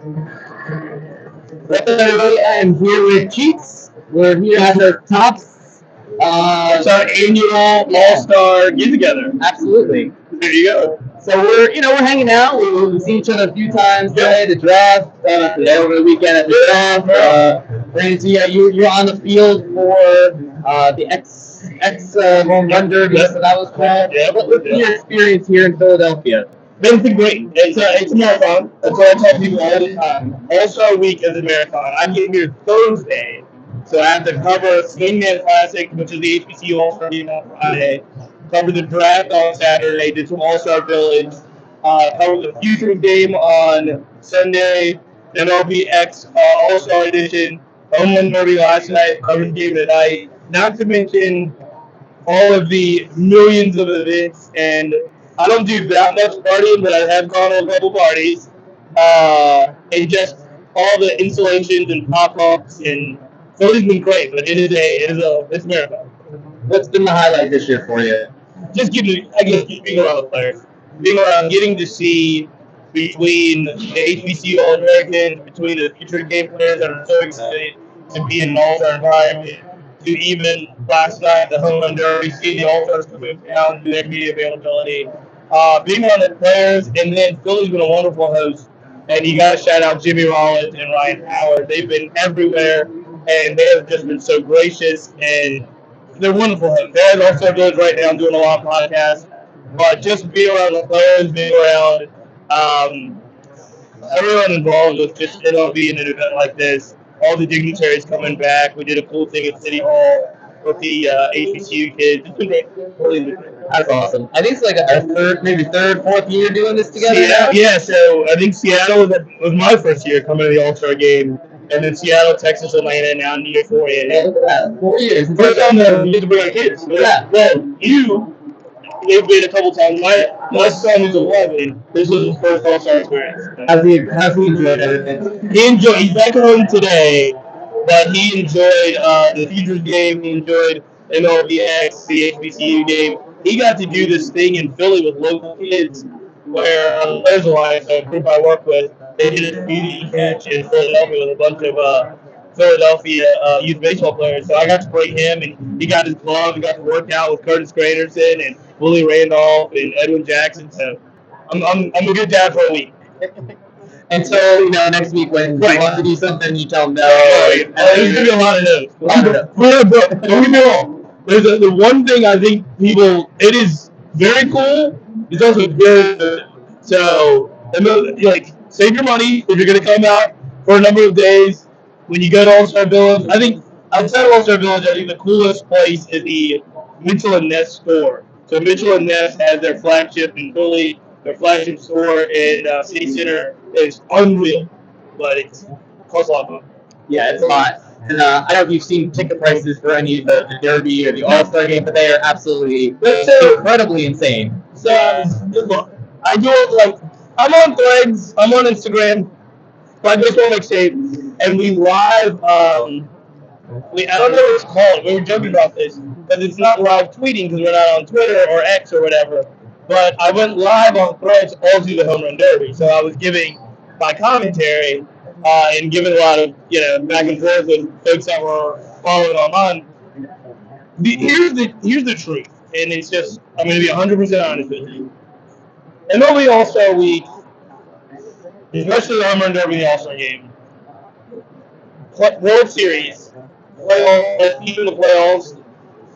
What's up, everybody? I'm here with Cheats. We're here at the Tops. It's our annual All-Star get-together. Absolutely. There you go. So we're hanging out. We've seen each other a few times today. The draft, today over the weekend at the draft. Brandon, so yeah, you're on the field for the X home run derby. So that was cool. Yeah. What's your experience here in Philadelphia? It's been great. It's a marathon. That's what I tell people all the time. All-Star Week is a marathon. I get here Thursday, so I have to cover Swingman Classic, which is the HBCU All-Star Game on Friday. Cover the draft on Saturday. Did some All-Star Village. Cover the Future Game on Sunday. MLB All-Star Edition. Home Run Derby last night. Covered the game tonight. Not to mention all of the millions of events, and I don't do that much partying, but I have gone to a couple parties, and just all the installations and pop-ups, and Philly's been great, but it's a marathon. What's been the highlight this year for you? Just I guess, just being around the players, being around, getting to see between the HBCU All-Americans, between the future game players that are so excited to be in an All-Star environment, to even last night the home run derby, see the All-Stars coming down, do their media availability, being around the players, and then Philly's been a wonderful host. And you got to shout out Jimmy Rollins and Ryan Howard. They've been everywhere, and they have just been so gracious, and they're wonderful hosts. They're also doing right now doing a lot of podcasts, but just being around the players, being around um, everyone involved with just MLB in an event like this. All the dignitaries coming back. We did a cool thing at City Hall with the HBCU kids. It's been great. Really been great. That's awesome. I think it's like our third, fourth year doing this together. Seattle, yeah, so I think Seattle was my first year coming to the All-Star game. And then Seattle, Texas, Atlanta, now New York, 4 years. First time that we get to bring our kids. Yeah. Well, they've been a couple times. My son is 11. This was his first All-Star experience. How's he enjoyed everything? He's back home today, but he enjoyed the Futures game. He enjoyed MLBX, the HBCU game. He got to do this thing in Philly with local kids where there's a line, so a group I work with, they did a community catch in Philadelphia with a bunch of Philadelphia youth baseball players. So I got to bring him, and he got his glove and got to work out with Curtis Granderson and Willie Randolph and Edwin Jackson. So I'm a good dad for a week. Until next week when you want to do something, you tell them no. There's gonna be a lot of those. Don't get me wrong. There's the one thing I think it is very cool. It's also very good. So like save your money if you're gonna come out for a number of days. When you go to All-Star Village, I think outside of All-Star Village, I think the coolest place is the Mitchell and Ness store. So Mitchell and Ness has their flagship in Philly. Their flagship store in City Center is unreal, but it costs a lot of money. Yeah, it's a lot. And I don't know if you've seen ticket prices for any of the Derby or the All-Star game, but they are absolutely incredibly insane. So look, I do it like I'm on Threads, I'm on Instagram, but I just want to exchange, and we live. I don't know what it's called. We were joking about this because it's not live tweeting because we're not on Twitter or X or whatever. But I went live on Threads all through the home run derby, so I was giving my commentary and giving a lot of back and forth with folks that were following online. Here's the truth, and it's just I'm going to be 100% honest with you. MLB All-Star Week, especially the home run derby, the All-Star game, World Series, playoffs, even the playoffs.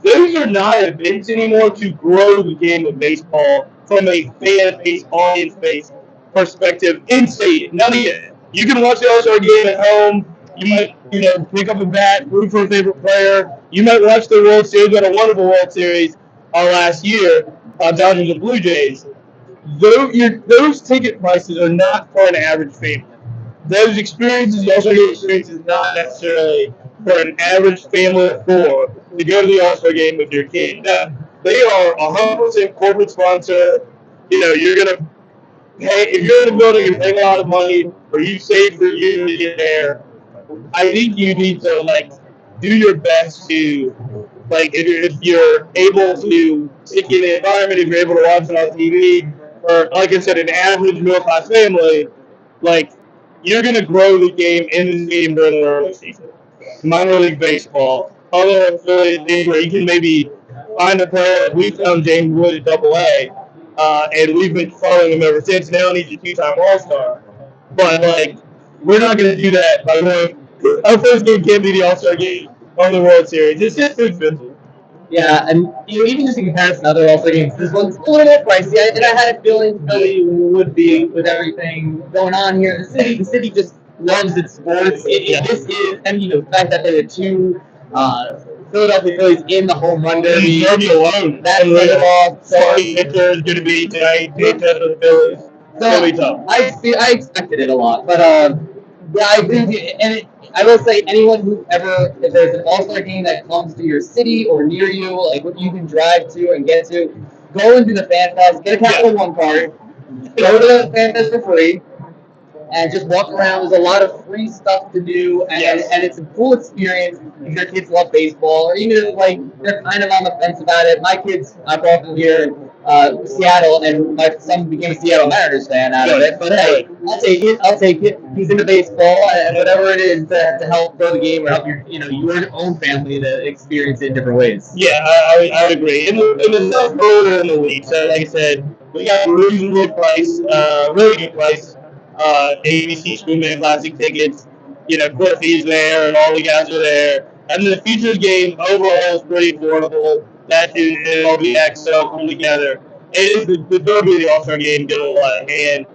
Those are not events anymore to grow the game of baseball from a fan base, audience base perspective in stadium. None of it. You can watch the All-Star game at home. You might, pick up a bat, root for a favorite player. You might watch the World Series. We had a wonderful World Series last year, Dodgers and Blue Jays. Those ticket prices are not for an average family. Those experiences, the All-Star game experience, is not necessarily for an average family of four to go to the All-Star game with your kid. Now, they are 100% corporate sponsor. You're going to pay, if you're in the building, you're paying a lot of money, or you save for you to get there. I think you need to, do your best to, if you're able to take in the environment, if you're able to watch it on TV, or, like I said, an average middle-class family, you're going to grow the game in the stadium during the early season. Minor league baseball, other affiliate league where you can maybe find a player. We found James Wood at Double A, and we've been following him ever since. Now he's a two-time All-Star. But like, we're not going to do that by going. Our first game can't be the All-Star game of the World Series. It's just too expensive. Yeah, and even just in comparison to other All-Star games, this one's a little more pricey. And I had a feeling Philly would be with everything going on here in the city. The city just loves its sports. This is, and the fact that there are two Philadelphia Phillies in the home run derby. Derby alone. That's set it off. Starting pitcher is going to be tonight. Pitcher for the Phillies. It's going to be tough. I expected it a lot, but yeah, I agree with you. And I will say, anyone who ever, if there's an All-Star game that comes to your city or near you, like what you can drive to and get to, go and do the Fan Fest, get a Capital One card, go to the Fan Fest for free, and just walk around. There's a lot of free stuff to do, and it's a cool experience if your kids love baseball, or even if like they're kind of on the fence about it. My kids, I brought them here in Seattle, and my son became a Seattle Mariners fan out of it. But hey, I'll take it. I'll take it. He's into baseball, and whatever it is to help grow the game or help your own family to experience it in different ways. Yeah, I agree. And the stuff earlier in the week. So like I said, we got reasonably priced, really good price. ABC Spoonman Classic tickets. Cliffy's there, and all the guys are there. And the Futures game overall is pretty affordable. That and all the XL come together. It is the Derby of the All-Star game get a lot of hand.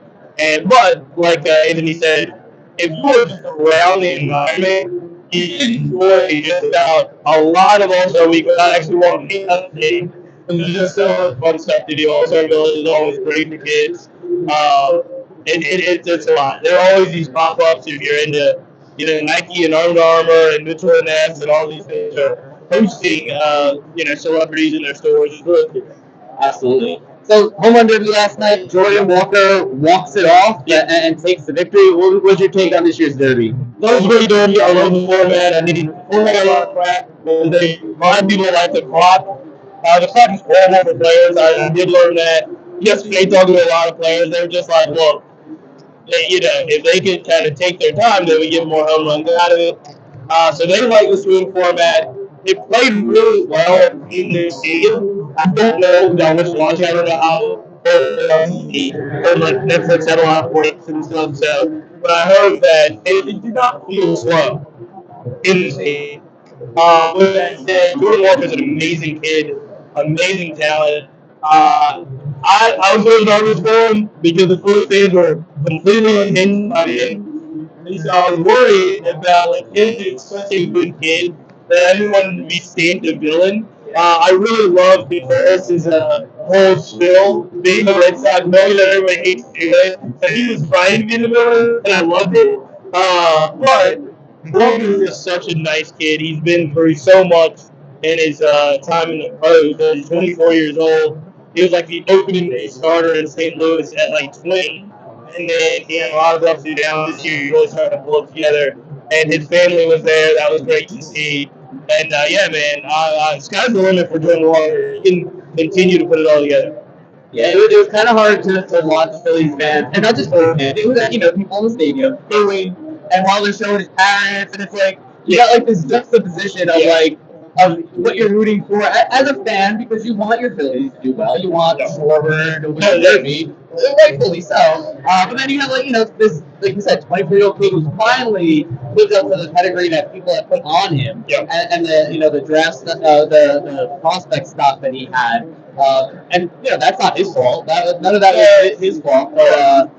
But like Anthony said, if you're just around the environment, you can enjoy just about a lot of All-Star Week without actually walking out of the game. And there's just so much fun stuff to do. All-Star Village is always great for kids. It's a lot. There are always these pop-ups if you're into Nike and Under Armour and Mitchell and Ness and all these things are hosting celebrities in their stores. It's really cool. Absolutely. So home run derby last night, Jordan Walker walks it off and takes the victory. What was your take on this year's derby? Love the great derby. I love the format. I think the format a lot of crap. They remind people like the clock. The clock is horrible for players. I did learn that. Yesterday, talking to a lot of players, they were just like, look, if they could kind of take their time, they would get more home runs out of it. So they like the swing format. It played really well in the stadium. I don't know because I was watching. I don't know how like Netflix had a lot of points and stuff. So, but I heard that it did not feel slow in the stadium. With that said, Jordan Walker's an amazing kid, amazing talent. I was really nervous for him because the first fans were completely unhinged by him. And so I was worried about him being such a good kid that I didn't want him to be stamped a villain. I really love Harris's whole spill, being a Red Sox, knowing that everybody hates to do it. And he was trying to be the villain, and I loved it. But Walker is just such a nice kid. He's been through so much in his time in the pros. He's 24 years old. He was like the opening day starter in St. Louis at like 20. And then he had a lot of ups and downs this year. He really started to pull it together. And his family was there. That was great to see. And yeah, man, sky's the limit for Jordan Walker. He can continue to put it all together. Yeah, it was kind of hard to watch Phillies fans, and not just Phillies fans. It was people in the stadium booing, and while they're showing his parents, and it's like you got like this juxtaposition of what you're rooting for as a fan, because you want your Phillies to do well. You want Schwarber to win the derby, rightfully so. But then you have this, like you said, 24-year-old kid who's finally lived up to the pedigree that people have put on him, and the draft, the prospect stock that he had. And that's not his fault. None of that was his fault. But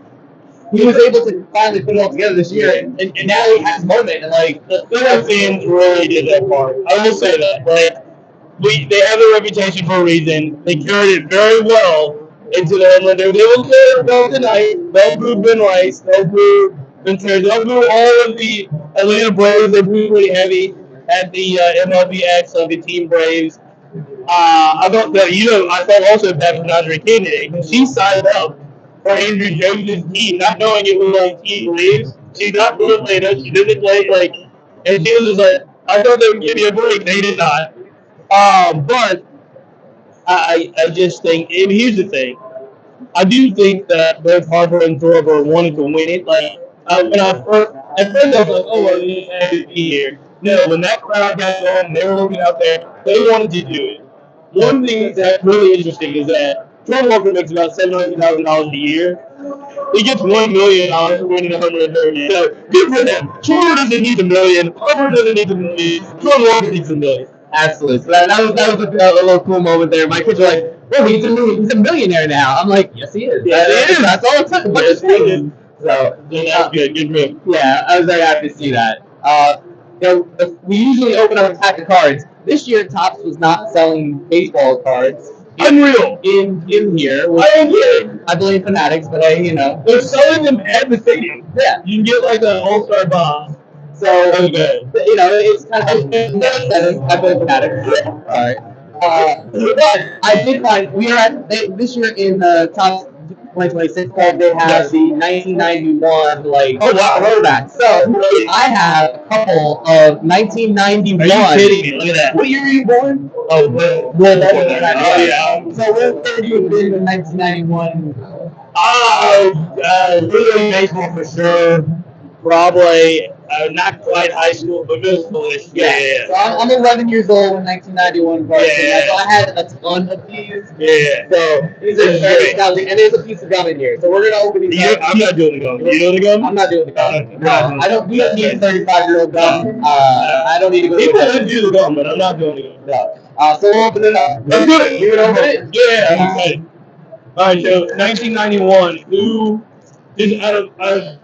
he was able to finally put it all together this year, and now he has his moment. And the Phillies fans really did that part. I will say that. They have a reputation for a reason. They carried it very well into the Inland. They will carry it well tonight. They'll boo Ben Rice. They'll boo Ventura. They'll boo all of the Atlanta Braves. They boo pretty heavy at the MLBX of the Team Braves. I thought that I felt also bad for Andre Kennedy because she signed up for Andrew Jones' team, not knowing it was like Team Braves. She's not from Atlanta. She didn't play and she was just like, I thought they would give me a break. They did not. But I just think, and here's the thing, I do think that both Harper and Thorber wanted to win it. When I first, at first I was like, oh, well, the MVP here. No, when that crowd got going, they were looking out there, they wanted to do it. One thing that's really interesting is that Jordan Walker makes about $700,000 a year. He gets $1 million for winning a home run derby. So good for him. Schwarber doesn't need a million. Harper doesn't need a million. Jordan Walker needs a million. Absolutely. So that was a little cool moment there. My kids were like, "Well, he's a millionaire now." I'm like, "Yes, he is. Yeah, he is. That's all it took. A bunch of things." So Yeah, that's good. Good move. yeah, I was very happy to see that. We usually open up a pack of cards. This year, Topps was not selling baseball cards Unreal. in here. Which I don't get it. I blame Fanatics, but hey, They're selling them at the stadium. yeah. You can get like an all-star box. So Okay. it's kind of I blame Fanatics. All right. But I did find we are at this year in the top 2026 card. They have the 1991 throwback. So I have a couple of 1991. Are you kidding me? Look at that. What year were you born? Oh, well, yeah. So where you have been in 1991? Really baseball for sure. Probably not quite high school, but middle schoolish. So I'm 11 years old when 1991 cards came out, so I had a ton of these. Yeah. So these are very nostalgic, and there's a piece of gum in here. So we're gonna open these up. I'm not doing the gum. You doing the gum? I'm not doing the gum. No, I don't. We don't need 35-year-old gum. I don't need to go. People would do the gum, but I'm not doing the gum. No. So we'll open it up. Let's do it. You gonna open it? Yeah, I'm excited. All right, so 1991. Who is out of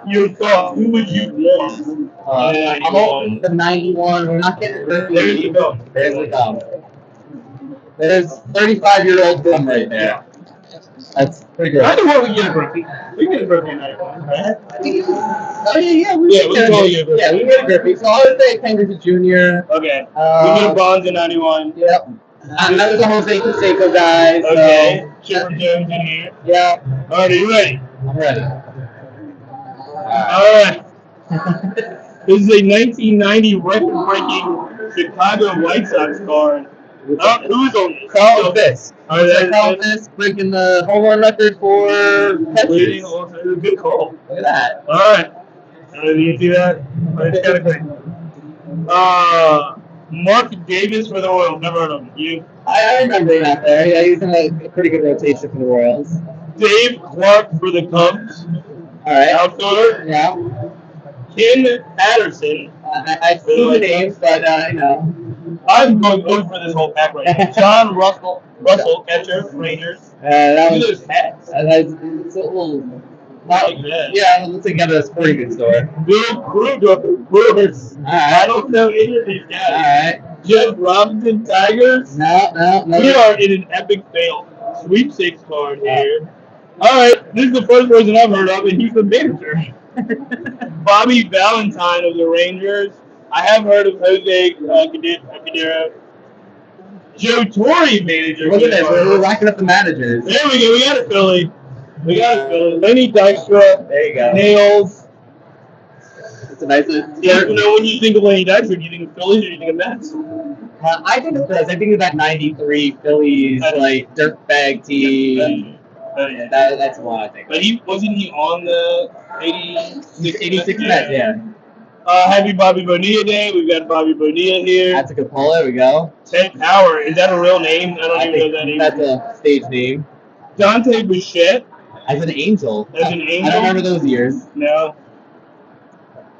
your thought? Who would you want? I'm opening the 91. We're not getting rid of it. There's the gum. There's the gum. There's 35-year-old gum right there. That's pretty good. I don't want to get a birthday. We get a birthday night, right? Oh yeah, we can totally get a birthday. Yeah, we get a Griffey. So I would say Pendleton Jr. Okay. We get a bronze in 91. Yep. That was a Jose Canseco guy. So, Okay. Chipper Jones in here. Yeah. All right, are you ready? I'm ready. All right. This is a 1990 record-breaking Chicago White Sox card. Who's on this? Carl Fisk. All right, Carl Fisk breaking the home run record for leading catchers. also a good call. Look at that. All right. You see that? It's kind of great. Mark Davis for the Royals. Never heard of him. You? I remember him out there. Yeah, he's in a pretty good rotation for the Royals. Dave Clark for the Cubs. All right. Outfielder. Yeah. Ken Patterson. I see the names, but I'm going over for this whole pack right now. John Russell, catcher, Rangers. that Look at was those hats. it's a little. Like that. Yeah, it looks like a sporting goods store. Bill Brewers. I don't know any of these All guys. right. Jeff Robinson, Tigers. No. We are in an epic fail. Sweepstakes card here. All right, this is the first person I've heard of, and he's the manager. Bobby Valentine of the Rangers. I have heard of Jose Cadero. Joe Torre, manager. Look at this. We're racking up the managers. There we go. We got a Philly. Lenny Dykstra. There you go. Nails. It's a nice. Yeah, when you think of Lenny Dykstra, do you think of Phillies or do you think of Mets? I think of this. I think of that '93 Phillies dirtbag team. Yeah. That's the one I think. But wasn't he on the 86 Mets? Yeah. Happy Bobby Bonilla Day. We've got Bobby Bonilla here. That's a good pull. There we go. Ted Power. Is that a real name? I don't even know that name. That's a stage name. Dante Bichette. As an angel. As an angel? I don't remember those years. No.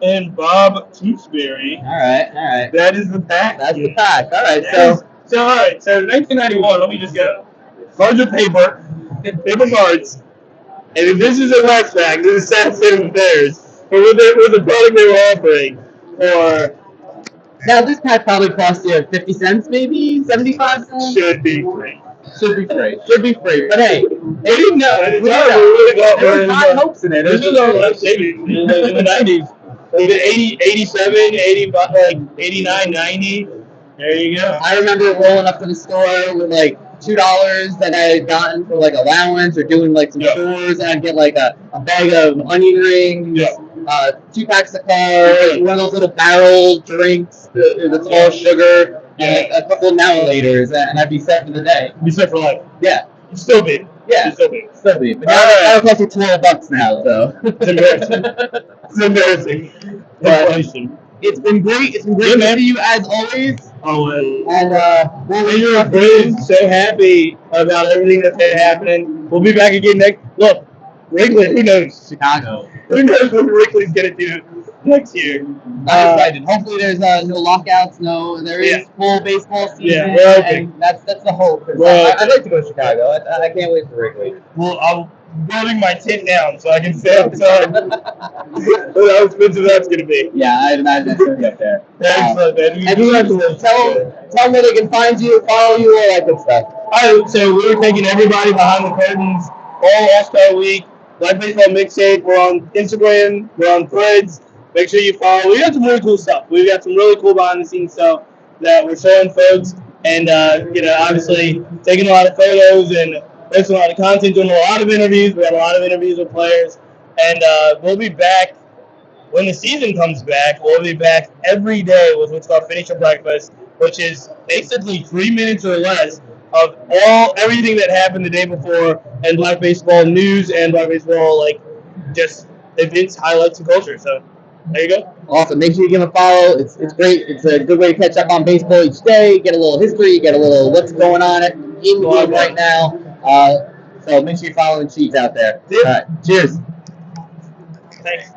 And Bob Tewksbury. All right. That is the pack. That's the pack. All right. So 1991. Let me just go. Cards of paper cards. And if this is a Red Sox, this is San Diego Bears. But with the product they were offering, or now this pack probably cost you 50 cents, maybe 75 cents. should be free. Should be free. But hey, They didn't know. there was high hopes in it. This is our last savings in the 90s. Like the 80, 87, 80, like 89, 90. There you go. I remember rolling up to the store with like $2 that I had gotten for like allowance or doing like some chores, and I'd get like a bag of onion rings, 2 packs of cards, one of those little barrel drinks, the tall sugar, and a couple of now laters, and I'd be set for the day. Be set for life. Yeah. Still be. Yeah. It's still be. Still be. But All now right. that'll cost you $12 now, so. It's embarrassing. It's embarrassing. But Inflation. it's been great. It's been great Yeah, to man. see you as always. Always. And And you're great. So happy about everything that's been happening. We'll be back again next. Look, Wrigley, who knows? Chicago. Who knows what Wrigley's going to do next year? I'm excited. Hopefully there's no lockouts, there is Yeah. full baseball season. Yeah, we're hoping. And that's the hope. 'Cause We're I'd like to go to Chicago. I can't wait for Wrigley. Well, I'm building my tent down so I can stay outside. But how expensive that's going to be. Yeah, I'd imagine it's going to be up there. Excellent, man. Everyone, tell them where they can find you, follow you, all that good stuff. All right, so we're taking everybody behind the curtains all All-Star Week. Black Baseball Mixtape. We're on Instagram. We're on Threads. Make sure you follow. We got some really cool stuff. We've got some really cool behind-the-scenes stuff that we're showing folks. And, obviously taking a lot of photos and posting a lot of content, doing a lot of interviews. We have a lot of interviews with players. And we'll be back when the season comes back. We'll be back every day with what's called Finish Your Breakfast, which is basically 3 minutes or less of everything that happened the day before and Black baseball news and Black baseball just events, highlights, and culture. So there you go. Awesome. Make sure you give them a follow. It's great. It's a good way to catch up on baseball each day, get a little history, get a little what's going on in the game right now. So make sure you follow and cheese out there. All right. Cheers. Thanks.